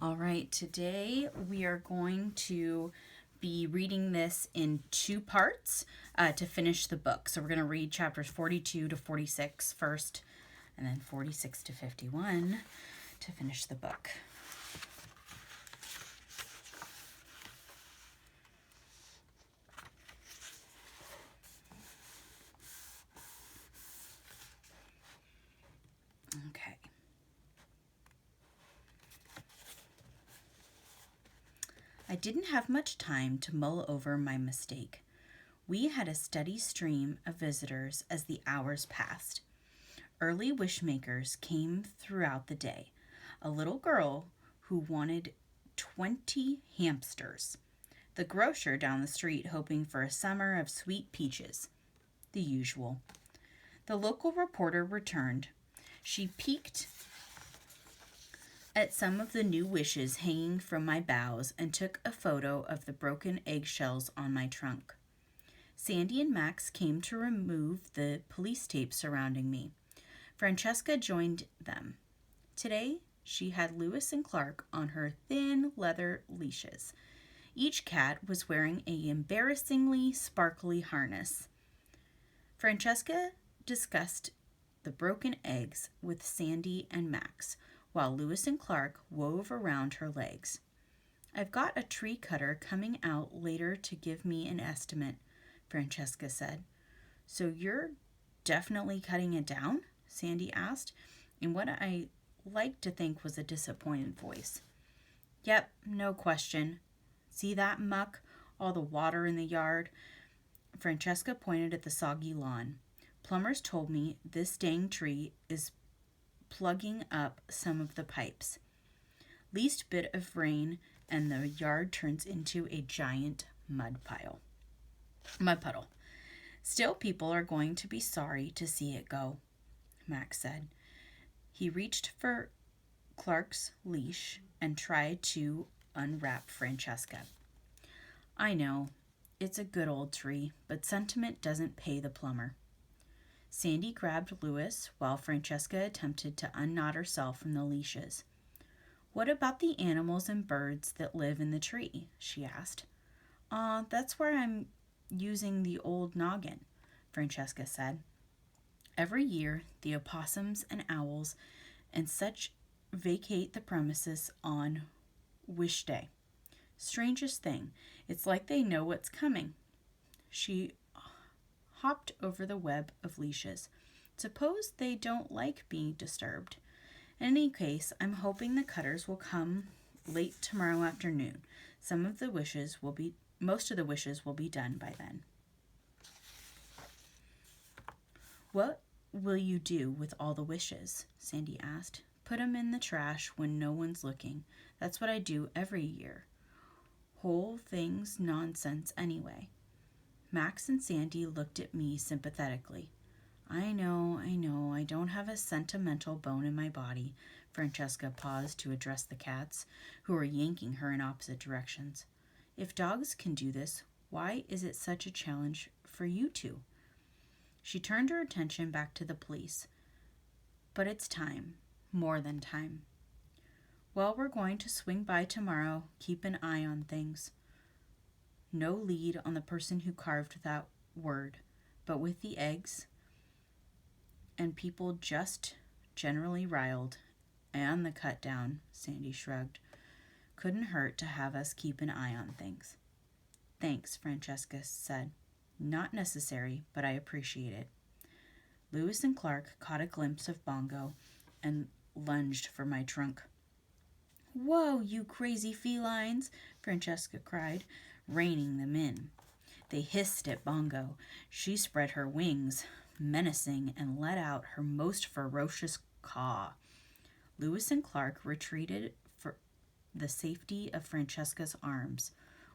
All right, today we are going to be reading this in two parts to finish the book. So we're going to read chapters 42 to 46 first, and then 46 to 51 to finish the book. Okay. I didn't have much time to mull over my mistake. We had a steady stream of visitors as the hours passed. Early wishmakers came throughout the day. A little girl who wanted 20 hamsters. The grocer down the street hoping for a summer of sweet peaches. The usual. The local reporter returned. She peeked at some of the new wishes hanging from my boughs and took a photo of the broken eggshells on my trunk. Sandy and Max came to remove the police tape surrounding me. Francesca joined them. Today, she had Lewis and Clark on her thin leather leashes. Each cat was wearing an embarrassingly sparkly harness. Francesca discussed the broken eggs with Sandy and Max, while Lewis and Clark wove around her legs. I've got a tree cutter coming out later to give me an estimate, Francesca said. So you're definitely cutting it down? Sandy asked, in what I liked to think was a disappointed voice. Yep, no question. See that muck? All the water in the yard? Francesca pointed at the soggy lawn. Plumbers told me this dang tree is plugging up some of the pipes. Least bit of rain and the yard turns into a giant mud puddle. Still, people are going to be sorry to see it go, Max said. He reached for Clark's leash and tried to unwrap Francesca. I know, it's a good old tree, but sentiment doesn't pay the plumber. Sandy grabbed Lewis while Francesca attempted to unknot herself from the leashes. What about the animals and birds that live in the tree? She asked. That's where I'm using the old noggin, Francesca said. Every year, the opossums and owls and such vacate the premises on Wish Day. Strangest thing, it's like they know what's coming. She hopped over the web of leashes. Suppose they don't like being disturbed. In any case, I'm hoping the cutters will come late tomorrow afternoon. Most of the wishes will be done by then. What will you do with all the wishes? Sandy asked. Put 'em in the trash when no one's looking. That's what I do every year. Whole thing's nonsense anyway. Max and Sandy looked at me sympathetically. I know, I don't have a sentimental bone in my body. Francesca paused to address the cats, who were yanking her in opposite directions. If dogs can do this, why is it such a challenge for you two? She turned her attention back to the police. But it's time. More than time. Well, we're going to swing by tomorrow. Keep an eye on things. No lead on the person who carved that word, but with the eggs and people just generally riled, and the cut down, Sandy shrugged. Couldn't hurt to have us keep an eye on things. Thanks, Francesca said. Not necessary, but I appreciate it. Lewis and Clark caught a glimpse of Bongo and lunged for my trunk. Whoa, you crazy felines, Francesca cried, reining them in. They hissed at Bongo. She spread her wings, menacing, and let out her most ferocious caw. Lewis and Clark retreated for the safety of Francesca's arms.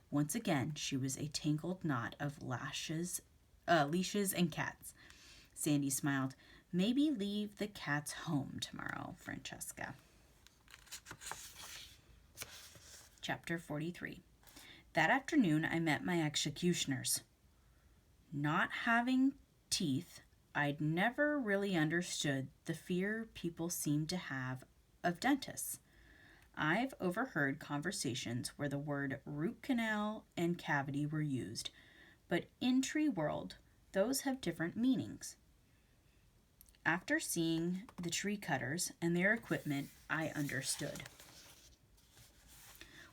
Once again, she was a tangled knot of leashes and cats. Sandy smiled. Maybe leave the cats home tomorrow, Francesca. Chapter 43. That afternoon, I met my executioners. Not having teeth, I'd never really understood the fear people seem to have of dentists. I've overheard conversations where the word root canal and cavity were used, but in tree world, those have different meanings. After seeing the tree cutters and their equipment, I understood.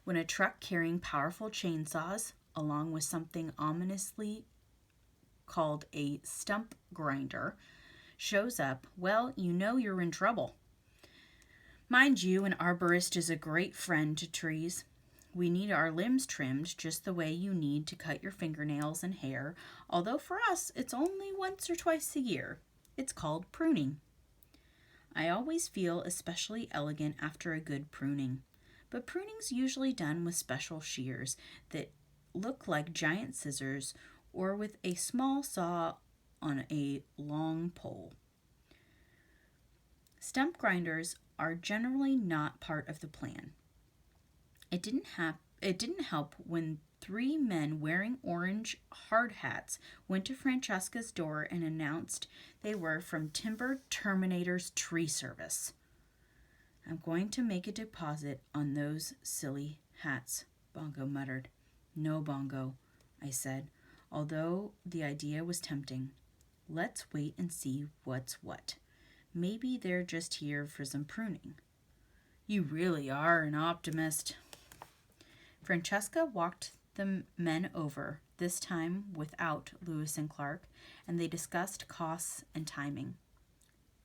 When a truck carrying powerful chainsaws, along with something ominously called a stump grinder, shows up, well, you know you're in trouble. Mind you, an arborist is a great friend to trees. We need our limbs trimmed just the way you need to cut your fingernails and hair, although for us it's only once or twice a year. It's called pruning. I always feel especially elegant after a good pruning, but pruning's usually done with special shears that look like giant scissors or with a small saw on a long pole. Stump grinders are generally not part of the plan. It didn't help when 3 men wearing orange hard hats went to Francesca's door and announced they were from Timber Terminator's Tree Service. I'm going to make a deposit on those silly hats, Bongo muttered. No, Bongo, I said, although the idea was tempting. Let's wait and see what's what. Maybe they're just here for some pruning. You really are an optimist. Francesca walked the men over, this time without Lewis and Clark, and they discussed costs and timing.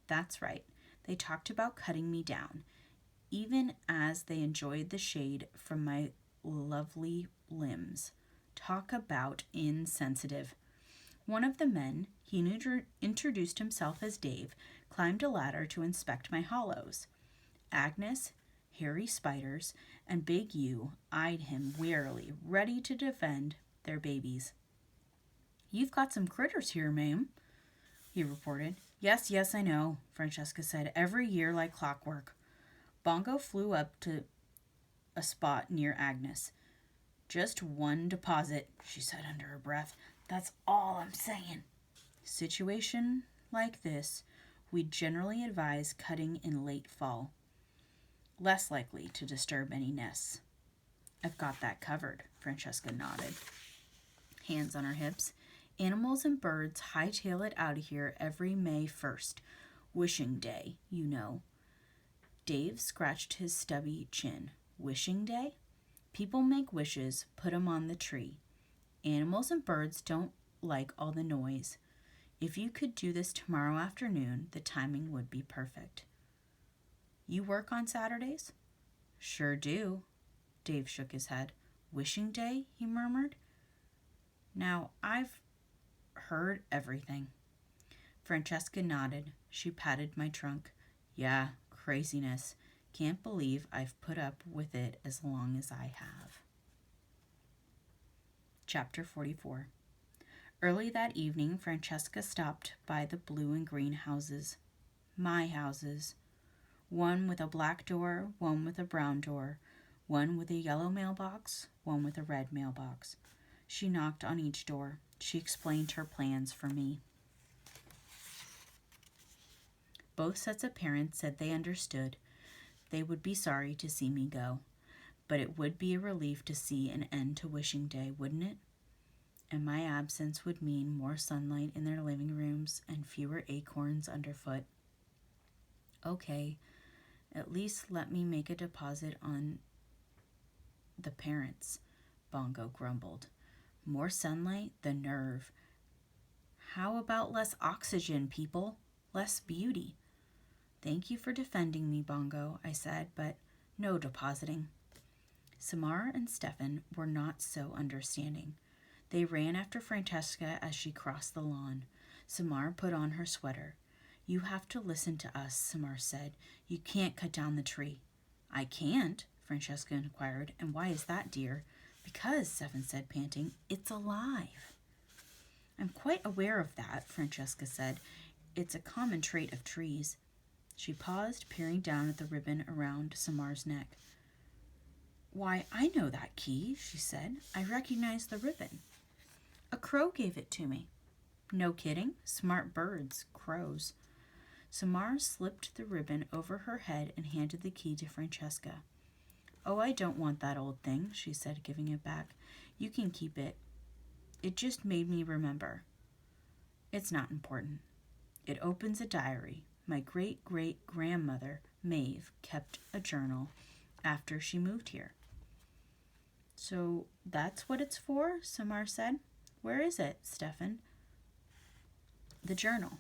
That's right, they talked about cutting me down, even as they enjoyed the shade from my lovely limbs. Talk about insensitive. One of the men, he introduced himself as Dave, climbed a ladder to inspect my hollows. Agnes, Harry Spiders, and Big U eyed him warily, ready to defend their babies. You've got some critters here, ma'am, he reported. Yes, I know, Francesca said, every year like clockwork. Bongo flew up to a spot near Agnes. Just one deposit, she said under her breath. That's all I'm saying. Situation like this, we generally advise cutting in late fall. Less likely to disturb any nests. I've got that covered, Francesca nodded, hands on her hips. Animals and birds hightail it out of here every May 1st. Wishing Day, you know. Dave scratched his stubby chin. Wishing Day? People make wishes, put 'em on the tree. Animals and birds don't like all the noise. If you could do this tomorrow afternoon, the timing would be perfect. You work on Saturdays? Sure do. Dave shook his head. Wishing Day? He murmured. Now, I've heard everything. Francesca nodded. She patted my trunk. Yeah, craziness. Can't believe I've put up with it as long as I have. Chapter 44. Early that evening, Francesca stopped by the blue and green houses. My houses. One with a black door, one with a brown door, one with a yellow mailbox, one with a red mailbox. She knocked on each door. She explained her plans for me. Both sets of parents said they understood. They would be sorry to see me go, but it would be a relief to see an end to Wishing Day, wouldn't it? And my absence would mean more sunlight in their living rooms and fewer acorns underfoot. Okay, at least let me make a deposit on the parents, Bongo grumbled. More sunlight? The nerve. How about less oxygen, people? Less beauty? Thank you for defending me, Bongo, I said, but no depositing. Samar and Stefan were not so understanding. They ran after Francesca as she crossed the lawn. Samar put on her sweater. You have to listen to us, Samar said. You can't cut down the tree. I can't, Francesca inquired. And why is that, dear? Because, Stefan said, panting, it's alive. I'm quite aware of that, Francesca said. It's a common trait of trees. She paused, peering down at the ribbon around Samar's neck. Why, I know that key, she said. I recognize the ribbon. A crow gave it to me. No kidding? Smart birds, crows. Samar slipped the ribbon over her head and handed the key to Francesca. "Oh, I don't want that old thing," she said, giving it back. "You can keep it. It just made me remember." "It's not important." It opens a diary. My great-great-grandmother, Maeve, kept a journal after she moved here. "So that's what it's for?" Samar said. "Where is it, Stefan?" "The journal.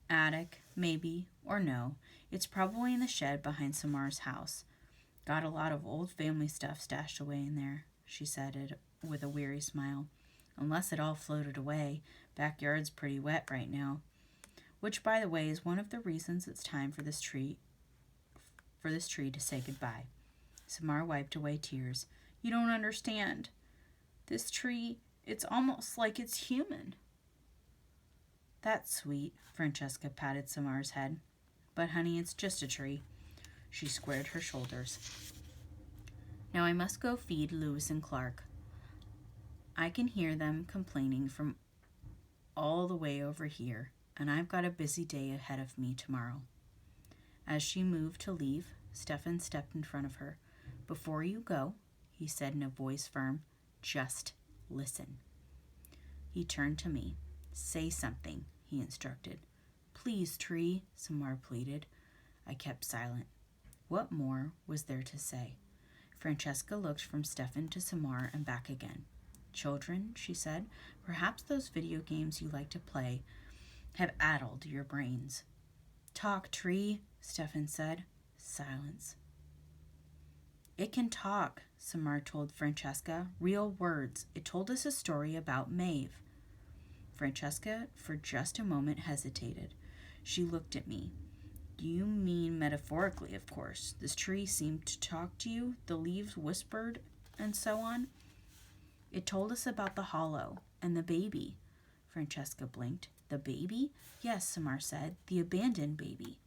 Attic, maybe, or no. It's probably in the shed behind Samar's house. Got a lot of old family stuff stashed away in there," she said with a weary smile. "Unless it all floated away. Backyard's pretty wet right now. Which, by the way, is one of the reasons it's time for this tree to say goodbye." Samar wiped away tears. "You don't understand. This tree, it's almost like it's human." "That's sweet," Francesca patted Samar's head. "But, honey, it's just a tree." She squared her shoulders. "Now I must go feed Lewis and Clark. I can hear them complaining from all the way over here, and I've got a busy day ahead of me tomorrow." As she moved to leave, Stefan stepped in front of her. "Before you go," he said in a voice firm, "just listen." He turned to me. "Say something," he instructed. "Please, Tree," Samar pleaded. I kept silent. What more was there to say? Francesca looked from Stefan to Samar and back again. "Children," she said, "perhaps those video games you like to play have addled your brains." "Talk, Tree," Stefan said. Silence. "It can talk," Samar told Francesca. "Real words. It told us a story about Maeve." Francesca, for just a moment, hesitated. She looked at me. "You mean metaphorically, of course. This tree seemed to talk to you. The leaves whispered, and so on." "It told us about the hollow and the baby." Francesca blinked. "The baby?" "Yes," Samar said. "The abandoned baby."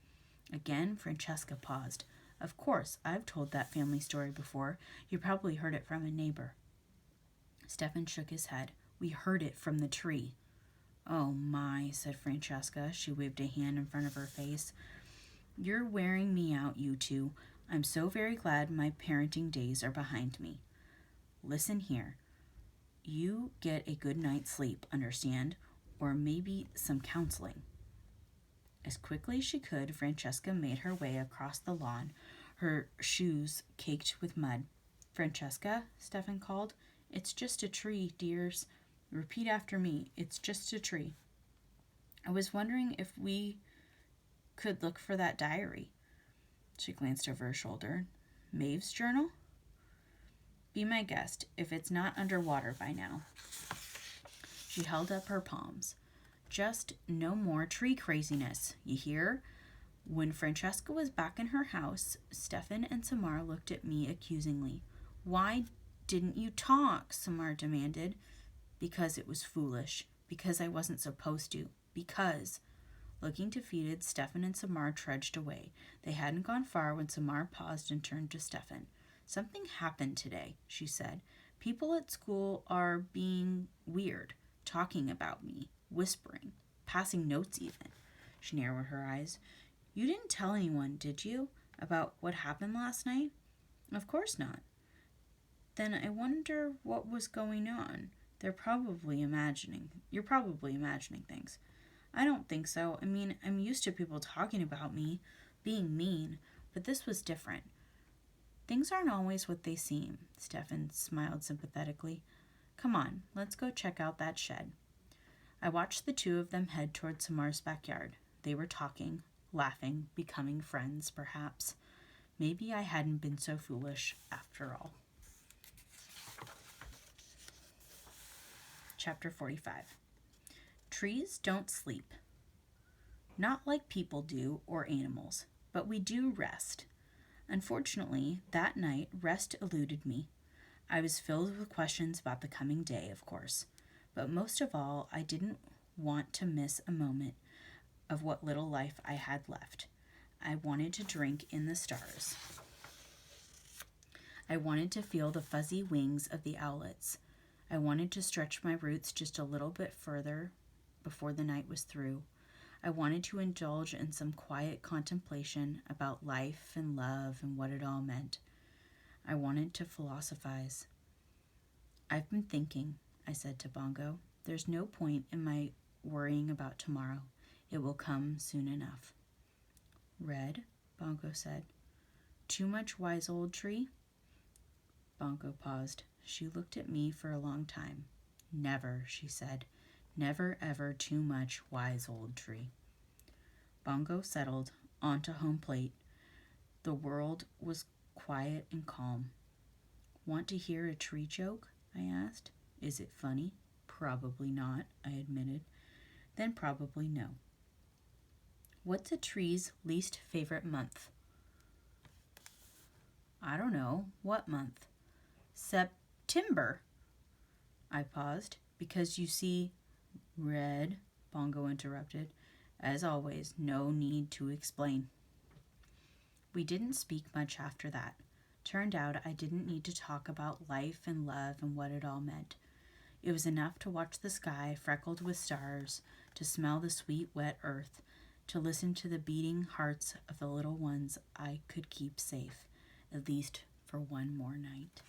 Again, Francesca paused. "Of course, I've told that family story before. You probably heard it from a neighbor." Stefan shook his head. "We heard it from the tree." "Oh my," said Francesca. She waved a hand in front of her face. "You're wearing me out, you two. I'm so very glad my parenting days are behind me. Listen here. You get a good night's sleep, understand? Or maybe some counseling." As quickly as she could, Francesca made her way across the lawn, her shoes caked with mud. "Francesca," Stefan called. "It's just a tree, dears. Repeat after me. It's just a tree. I was wondering if we could look for that diary." She glanced over her shoulder. "Maeve's journal?" "Be my guest, if it's not underwater by now." She held up her palms. "Just no more tree craziness, you hear?" When Francesca was back in her house, Stefan and Samar looked at me accusingly. "Why didn't you talk?" Samar demanded. "Because it was foolish. Because I wasn't supposed to. Because." Looking defeated, Stefan and Samar trudged away. They hadn't gone far when Samar paused and turned to Stefan. "Something happened today," she said. "People at school are being weird, talking about me, whispering, passing notes even." She narrowed her eyes. "You didn't tell anyone, did you, about what happened last night?" "Of course not." "Then I wonder what was going on. You're probably imagining things." "I don't think so. I mean, I'm used to people talking about me, being mean, but this was different." "Things aren't always what they seem," Stefan smiled sympathetically. "Come on, let's go check out that shed." I watched the two of them head toward Samar's backyard. They were talking, laughing, becoming friends, perhaps. Maybe I hadn't been so foolish after all. Chapter 45. Trees don't sleep. Not like people do or animals, but we do rest. Unfortunately, that night, rest eluded me. I was filled with questions about the coming day, of course, but most of all, I didn't want to miss a moment of what little life I had left. I wanted to drink in the stars. I wanted to feel the fuzzy wings of the owlets. I wanted to stretch my roots just a little bit further before the night was through. I wanted to indulge in some quiet contemplation about life and love and what it all meant. I wanted to philosophize. I've been thinking, I said to Bongo. There's no point in my worrying about tomorrow. It will come soon enough. Red, Bongo said. Too much wise old tree? Bongo paused. She looked at me for a long time. Never, she said. Never ever too much wise old tree. Bongo settled onto home plate. The world was quiet and calm. Want to hear a tree joke? I asked. Is it funny? Probably not, I admitted. Then probably no. What's a tree's least favorite month? I don't know. What month? September. I paused. Because you see, Red, Bongo interrupted. As always, no need to explain. We didn't speak much after that. Turned out I didn't need to talk about life and love and what it all meant. It was enough to watch the sky freckled with stars, to smell the sweet wet earth, to listen to the beating hearts of the little ones I could keep safe, at least for one more night.